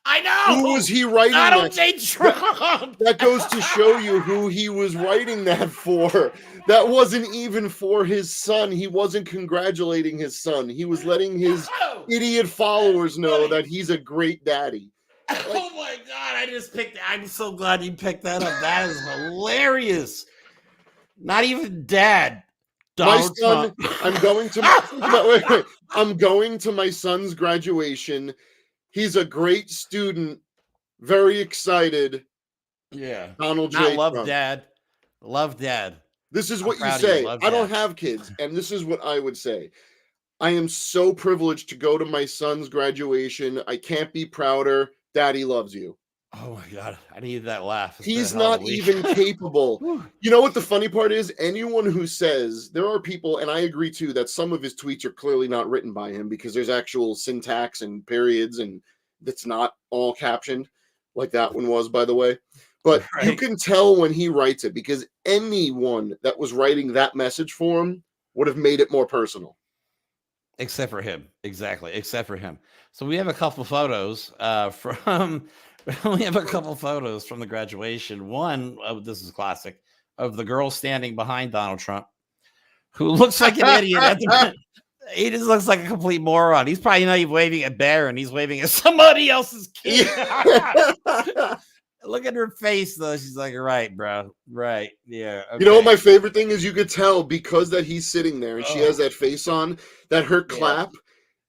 I know. Who was he writing Donald that? J. Trump. That goes to show you who he was writing that for. That wasn't even for his son. He wasn't congratulating his son. He was letting his idiot followers know that he's a great daddy. Oh my God, I'm so glad you picked that up. That is hilarious. Not even Dad. Donald my son, Trump. I'm going to my son's graduation. He's a great student, very excited. Yeah. Donald J. Love Trump. Dad. Love Dad. This is what you say. I don't have kids, and this is what I would say. I am so privileged to go to my son's graduation. I can't be prouder. Daddy loves you. Oh my God. I needed that laugh. He's not even capable. You know what the funny part is? Anyone who says, there are people, and I agree too, that some of his tweets are clearly not written by him because there's actual syntax and periods and it's not all captioned like that one was, by the way. But you can tell when he writes it because anyone that was writing that message for him would have made it more personal. Except for him. Exactly. Except for him. So we have a couple photos from the graduation. One, this is classic, of the girl standing behind Donald Trump, who looks like an idiot. He just looks like a complete moron. He's probably not even waving at Barron. He's waving at somebody else's kid. Look at her face, though. She's like, right, bro. Right. Yeah. Okay. You know what my favorite thing is? You could tell because that he's sitting there and she has that face on, that her clap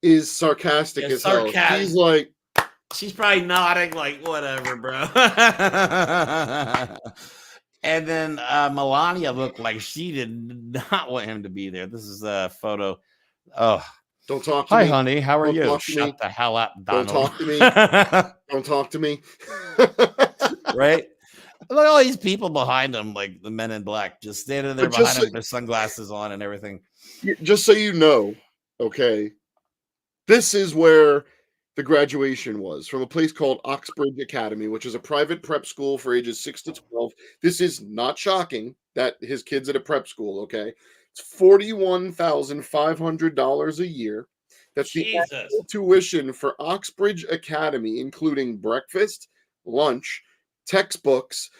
is sarcastic as hell. She's like... She's probably nodding like, whatever, bro. And then Melania looked like she did not want him to be there. This is a photo. Oh. Don't talk to me. Hi, honey. How are Don't you? talk to Shut me. the hell up, Donald. Don't talk to me. Don't talk to me. Right? Look at all these people behind him, like the men in black, just standing there behind him with their sunglasses on and everything. Just so you know, okay, this is where the graduation was, from a place called Oxbridge Academy, which is a private prep school for ages 6 to 12. This is not shocking that his kid's at a prep school, okay? It's $41,500 a year. That's the annual tuition for Oxbridge Academy, including breakfast, lunch, textbooks,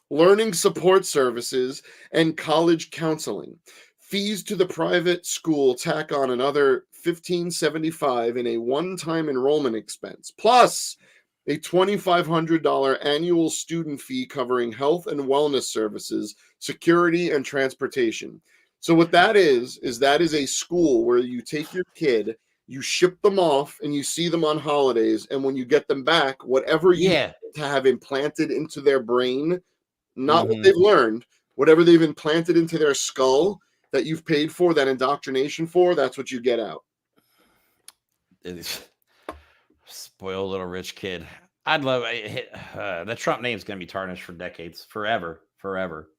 learning support services, and college counseling. Fees to the private school tack on another $1,575 in a one-time enrollment expense, plus a $2,500 annual student fee covering health and wellness services, security, and transportation. So what that is that is a school where you take your kid, you ship them off, and you see them on holidays, and when you get them back, whatever you need to have implanted into their brain, not what they've learned, whatever they've implanted into their skull that you've paid for, that indoctrination for, that's what you get out. Spoiled little rich kid. I'd love the Trump name's going to be tarnished for decades, forever.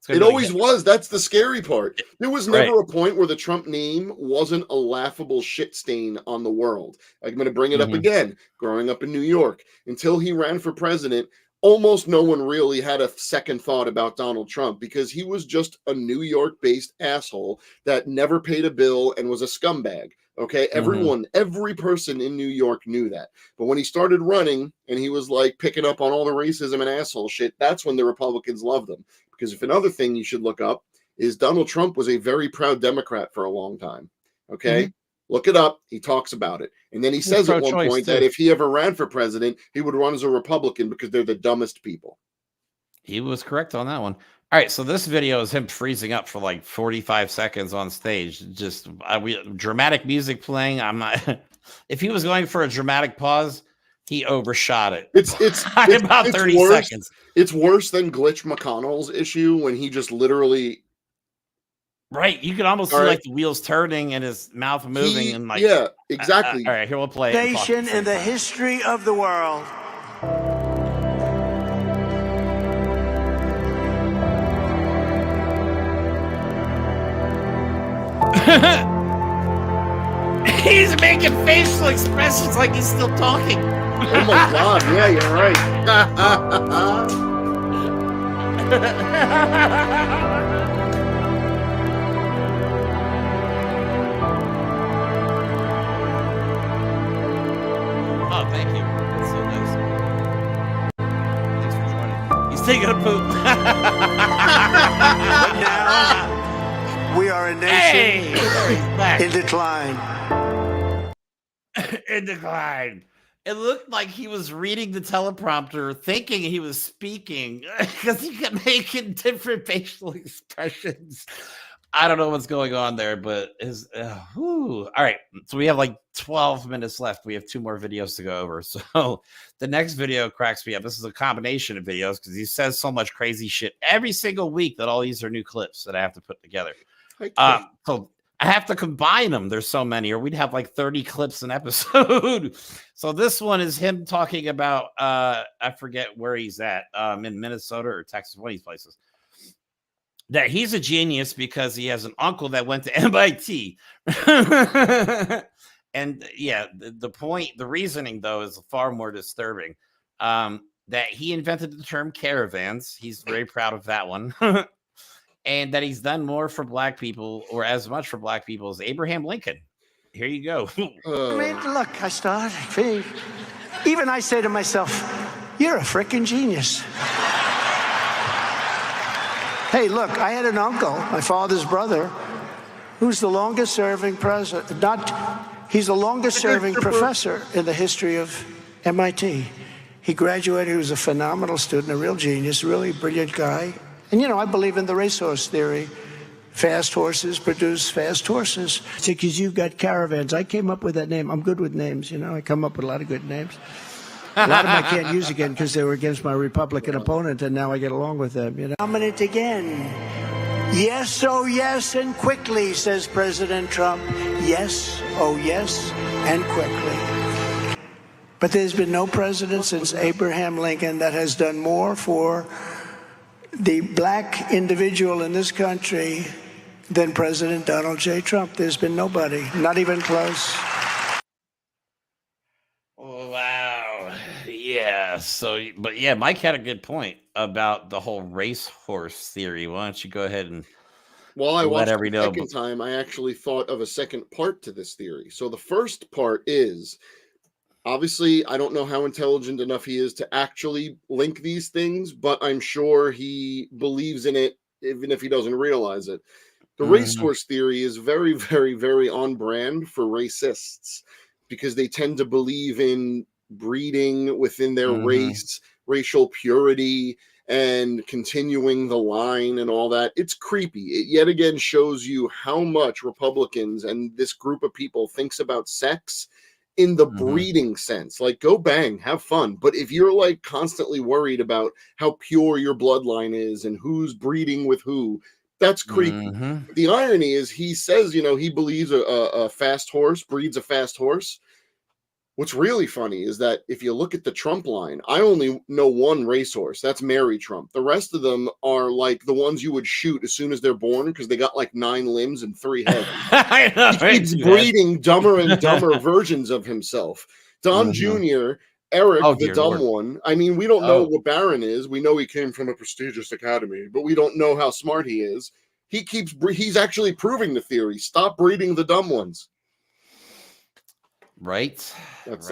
It always was. That's the scary part. There was never a point where the Trump name wasn't a laughable shit stain on the world. I'm going to bring it up again. Growing up in New York, until he ran for president, almost no one really had a second thought about Donald Trump because he was just a New York-based asshole that never paid a bill and was a scumbag. Okay, every person in New York knew that. But when he started running and he was like picking up on all the racism and asshole shit, that's when the Republicans loved him. Because if another thing you should look up is Donald Trump was a very proud Democrat for a long time. Okay, look it up. He talks about it. And then he says at one point that if he ever ran for president, he would run as a Republican because they're the dumbest people. He was correct on that one. All right, so this video is him freezing up for like 45 seconds on stage. Just dramatic music playing. I'm not. If he was going for a dramatic pause, he overshot it. It's about 30 seconds. It's worse than Glitch McConnell's issue when he just literally. Right, you can almost see like the wheels turning and his mouth moving and like. Yeah, exactly. All right, here we'll play. Nation in the history of the world. He's making facial expressions like he's still talking. Oh my God! Yeah, you're right. Oh, thank you. That's so nice. Thanks for joining. He's taking a poop. Now we are a nation in decline. In decline. It looked like he was reading the teleprompter, thinking he was speaking because he kept making different facial expressions. I don't know what's going on there, but all right. So we have like 12 minutes left. We have 2 more videos to go over. So the next video cracks me up. This is a combination of videos because he says so much crazy shit every single week that all these are new clips that I have to put together. So I have to combine them. There's so many, or we'd have like 30 clips an episode. So this one is him talking about, I forget where he's at, in Minnesota or Texas, one of these places. That he's a genius because he has an uncle that went to MIT. And yeah, the reasoning though is far more disturbing. That he invented the term caravans. He's very proud of that one. And that he's done more for black people or as much for black people as Abraham Lincoln. Here you go. I mean, look, even I say to myself, you're a freaking genius. Hey, look, I had an uncle, my father's brother, who's the longest serving president, he's the longest serving professor in the history of MIT. He graduated. He was a phenomenal student, a real genius, really brilliant guy. And, I believe in the racehorse theory. Fast horses produce fast horses. Because you've got caravans. I came up with that name. I'm good with names, I come up with a lot of good names. A lot of them I can't use again because they were against my Republican opponent, and now I get along with them, Dominant again. Yes, oh yes, and quickly, says President Trump. Yes, oh yes, and quickly. But there's been no president since Abraham Lincoln that has done more for the black individual in this country than President Donald J. Trump. There's been nobody, not even close. Wow. Yeah. So, but yeah, Mike had a good point about the whole racehorse theory. Why don't you go ahead and while I watched every the second time, I actually thought of a second part to this theory. So the first part is, obviously, I don't know how intelligent enough he is to actually link these things, but I'm sure he believes in it, even if he doesn't realize it. The racehorse theory is very, very, very on brand for racists because they tend to believe in breeding within their race, racial purity, and continuing the line and all that. It's creepy. It yet again shows you how much Republicans and this group of people thinks about sex in the breeding sense. Like, go bang, have fun. But if you're like constantly worried about how pure your bloodline is and who's breeding with who, that's creepy. The irony is he says, he believes a fast horse breeds a fast horse. What's really funny is that if you look at the Trump line, I only know one racehorse. That's Mary Trump. The rest of them are like the ones you would shoot as soon as they're born because they got like 9 limbs and 3 heads. I know, he keeps breeding dumber and dumber versions of himself. Don Jr., Eric, the dumb one. I mean, we don't know what Barron is. We know he came from a prestigious academy, but we don't know how smart he is. He's actually proving the theory. Stop breeding the dumb ones. Right. That's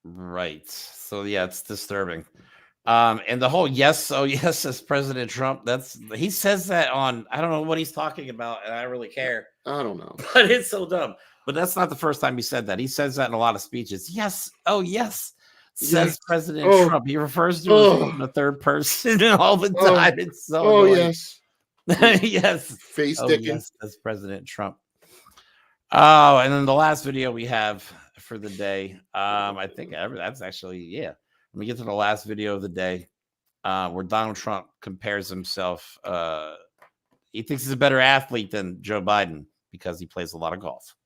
right. So yeah, it's disturbing. And the whole yes, oh yes, says President Trump. He says that on, I don't know what he's talking about, and I don't really care. I don't know. But it's so dumb. But that's not the first time he said that. He says that in a lot of speeches. Yes, oh yes, says President Trump. He refers to himself in the third person all the time. It's so annoying. Yes. Yes. Face sticking. Yes, says President Trump. Oh, and then the last video we have for the day. I think that's actually, Let me get to the last video of the day where Donald Trump compares himself. He thinks he's a better athlete than Joe Biden because he plays a lot of golf.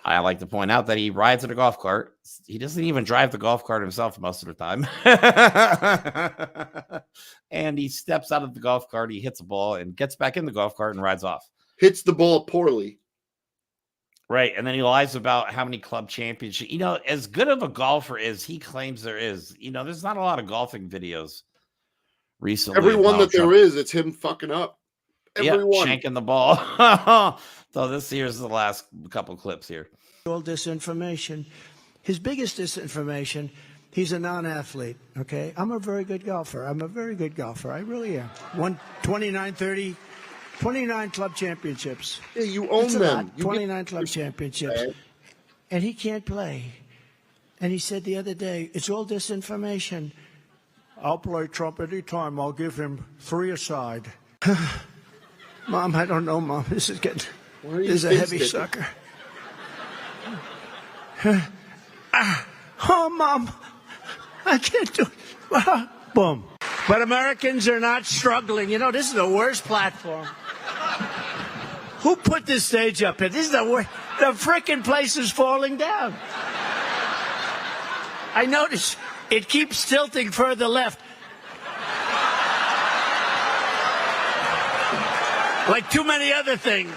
I like to point out that he rides in a golf cart. He doesn't even drive the golf cart himself most of the time. And he steps out of the golf cart, he hits a ball and gets back in the golf cart and rides off. Hits the ball poorly. Right. And then he lies about how many club championships. As good of a golfer as he claims there is, there's not a lot of golfing videos recently. Everyone that there is, it's him fucking up. Everyone. Shanking the ball. So here's the last couple clips here. All disinformation. His biggest disinformation, he's a non-athlete, okay? I'm a very good golfer. I really am. 29 club championships. Yeah, you own them. 29 club championships. And he can't play. And he said the other day, it's all disinformation. I'll play Trump anytime. I'll give him 3 aside. Mom, I don't know, Mom. This is a heavy sucker. Oh, Mom, I can't do it. Boom. But Americans are not struggling. This is the worst platform. Who put this stage up here? This is the worst. The frickin' place is falling down. I notice it keeps tilting further left. Like too many other things.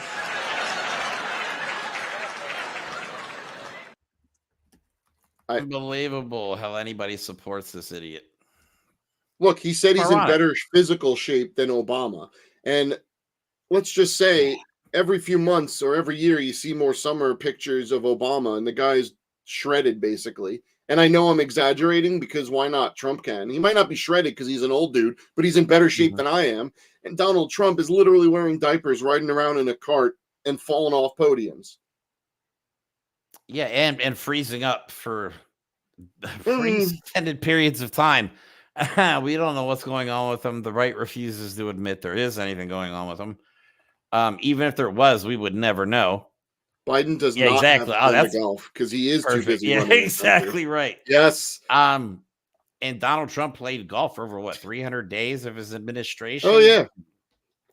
Unbelievable how anybody supports this idiot. Look, he said he's in better physical shape than Obama. And let's just say every few months or every year you see more summer pictures of Obama and the guy's shredded basically. And I know I'm exaggerating because why not? Trump can. He might not be shredded because he's an old dude, but he's in better shape than I am. And Donald Trump is literally wearing diapers, riding around in a cart and falling off podiums. Yeah, and freezing up for for extended periods of time. We don't know what's going on with him. The right refuses to admit there is anything going on with him. Even if there was, we would never know. Biden does Yeah, not exactly. have That's the golf because he is perfect. too busy. Yeah, running the exactly country. right. Yes. And Donald Trump played golf for over 300 days of his administration. Oh yeah.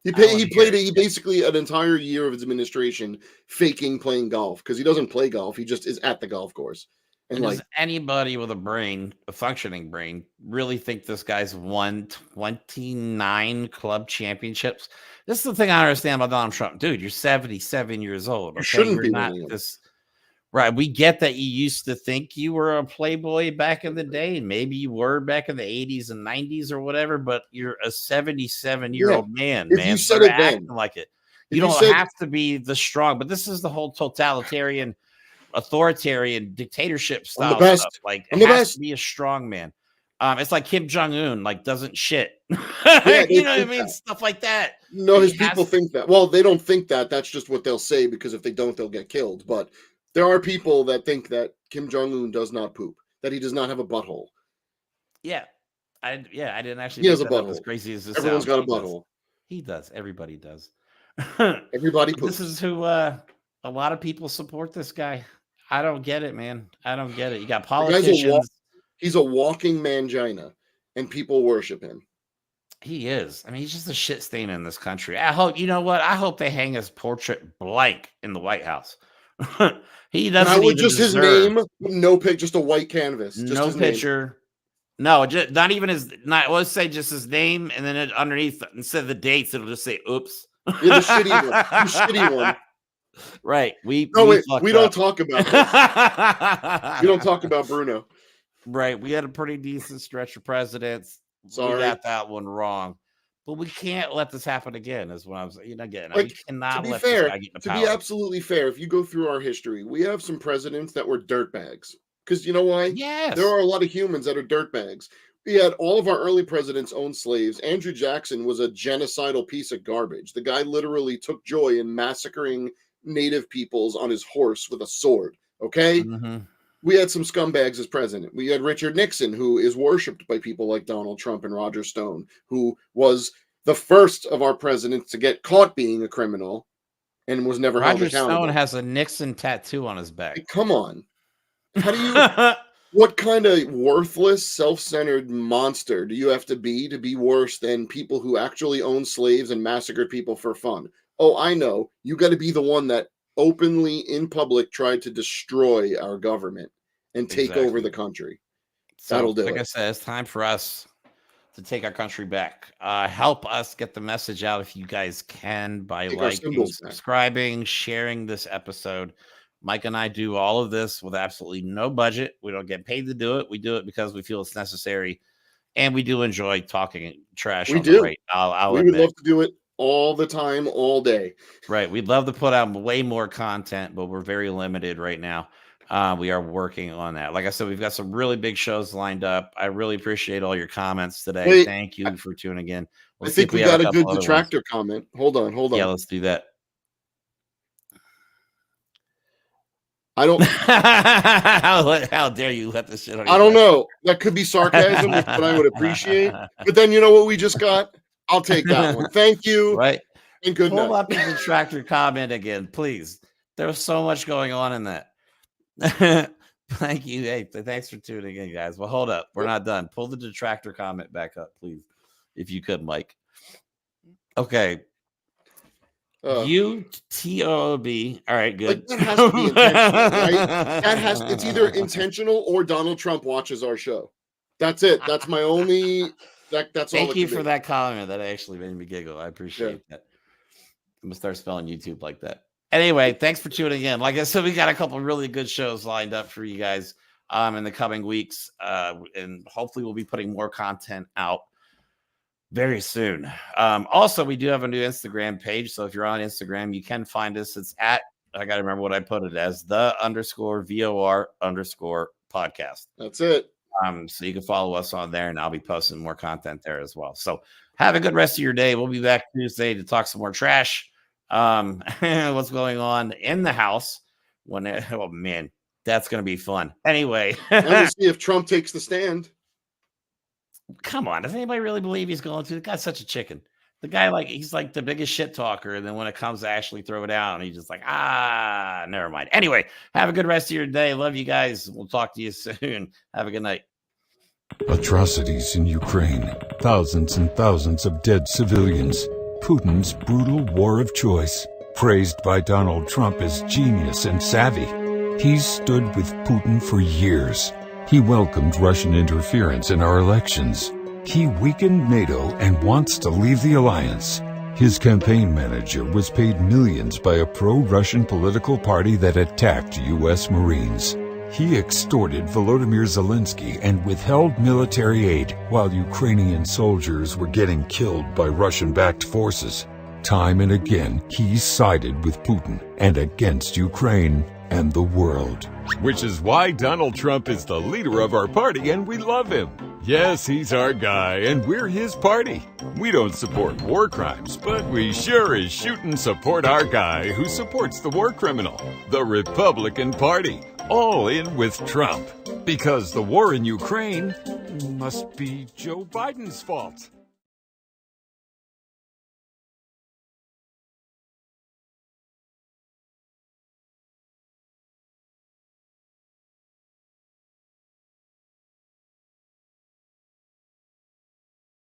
He played it. basically an entire year of his administration faking playing golf because he doesn't play golf. He just is at the golf course. And does anybody with a functioning brain, really think this guy's won 29 club championships? This is the thing I understand about Donald Trump. Dude, you're 77 years old. Okay? You shouldn't be not this. Right. We get that you used to think you were a playboy back in the day, and maybe you were back in the 80s and 90s or whatever, but you're a 77-year-old man, if man. you said it then, like it. You don't have to be the strong, but this is the whole totalitarian, authoritarian dictatorship style stuff. Like it has to be a strong man. It's like Kim Jong-un, like doesn't shit. Yeah, you know what I mean? Stuff like that. No, his people think that. Well, they don't think that. That's just what they'll say because if they don't, they'll get killed. But there are people that think that Kim Jong-un does not poop, that he does not have a butthole. Yeah. I didn't actually. He has a butthole. As crazy as this Everyone's sounds. got a butthole. He does. Everybody does. Everybody poops. This is who a lot of people support this guy. I don't get it, man. I don't get it. You got politicians. He's a walking mangina, and people worship him. He is. I mean, he's just a shit stain in this country. I hope, you know what? I hope they hang his portrait blank in the White House. He doesn't even just deserve. his name, no pic, just a white canvas. Just no his picture. Name. No, just, not even his. Not. Let's say just his name, and then underneath, instead of the dates, it'll just say "oops." Yeah, the shitty one. The shitty one. Right. We don't talk about this. We don't talk about Bruno. Right. We had a pretty decent stretch of presidents. Sorry. We got that one wrong. But we can't let this happen again, is what I'm saying. Again, like, we cannot to be let fair, this guy get in the to power. be absolutely fair, if you go through our history, we have some presidents that were dirtbags. Because you know why? Yes. There are a lot of humans that are dirtbags. We had all of our early presidents own slaves. Andrew Jackson was a genocidal piece of garbage. The guy literally took joy in massacring native peoples on his horse with a sword. Okay? Mm-hmm. We had some scumbags as president. We had Richard Nixon, who is worshipped by people like Donald Trump and Roger Stone, who was the first of our presidents to get caught being a criminal and was never held accountable. Roger Stone has a Nixon tattoo on his back. Hey, come on. How do you... What kind of worthless, self-centered monster do you have to be worse than people who actually owned slaves and massacred people for fun? Oh, I know. You got to be the one that openly in public tried to destroy our government and take over the country. So, that'll do like it. I said, it's time for us to take our country back. Help us get the message out if you guys can by liking, subscribing, sharing this episode. Mike and I do all of this with absolutely no budget. We don't get paid to do it. We do it because we feel it's necessary, and we do enjoy talking trash. We do. I'll we admit. Would love to do it all the time, all day. Right. We'd love to put out way more content, but we're very limited right now. We are working on that. Like I said, we've got some really big shows lined up. I really appreciate all your comments today. Wait, thank you for tuning in. I think we got a good detractor comment. Hold on. Yeah, let's do that. I don't. How dare you let this shit on? I don't know. That could be sarcasm, which I would appreciate. But then you know what we just got? I'll take that one. Thank you. Right. And good night. Pull up the detractor comment again, please. There's so much going on in that. Thank you. Hey, thanks for tuning in, guys. Well, hold up. We're not done. Pull the detractor comment back up, please, if you could, Mike. Okay. UTOB. All right, good. Like, that has to be intentional, right? It's either intentional or Donald Trump watches our show. That's it. That's my only. That's all. Thank you for that comment. That actually made me giggle. I appreciate that. I'm gonna start spelling YouTube like that. Anyway, thanks for tuning in. Like I said, we got a couple really good shows lined up for you guys in the coming weeks, and hopefully we'll be putting more content out very soon. Also, we do have a new Instagram page. So if you're on Instagram, you can find us. It's at, I got to remember what I put it as, _VOR_podcast. That's it. So you can follow us on there, and I'll be posting more content there as well. So have a good rest of your day. We'll be back Tuesday to talk some more trash. What's going on in the house oh man, That's going to be fun. Anyway. And we'll see if Trump takes the stand. Come on. Does anybody really believe he's going to? The guy's such a chicken. The guy, he's like the biggest shit talker. And then when it comes to actually throw it out, he's just like, never mind. Anyway, have a good rest of your day. Love you guys. We'll talk to you soon. Have a good night. Atrocities in Ukraine. Thousands and thousands of dead civilians. Putin's brutal war of choice. Praised by Donald Trump as genius and savvy. He's stood with Putin for years. He welcomed Russian interference in our elections. He weakened NATO and wants to leave the alliance. His campaign manager was paid millions by a pro-Russian political party that attacked U.S. Marines. He extorted Volodymyr Zelensky and withheld military aid while Ukrainian soldiers were getting killed by Russian-backed forces. Time and again, he sided with Putin and against Ukraine and the world. Which is why Donald Trump is the leader of our party and we love him. Yes, he's our guy and we're his party. We don't support war crimes, but we sure as shootin' support our guy who supports the war criminal, the Republican Party. All in with Trump. Because the war in Ukraine must be Joe Biden's fault.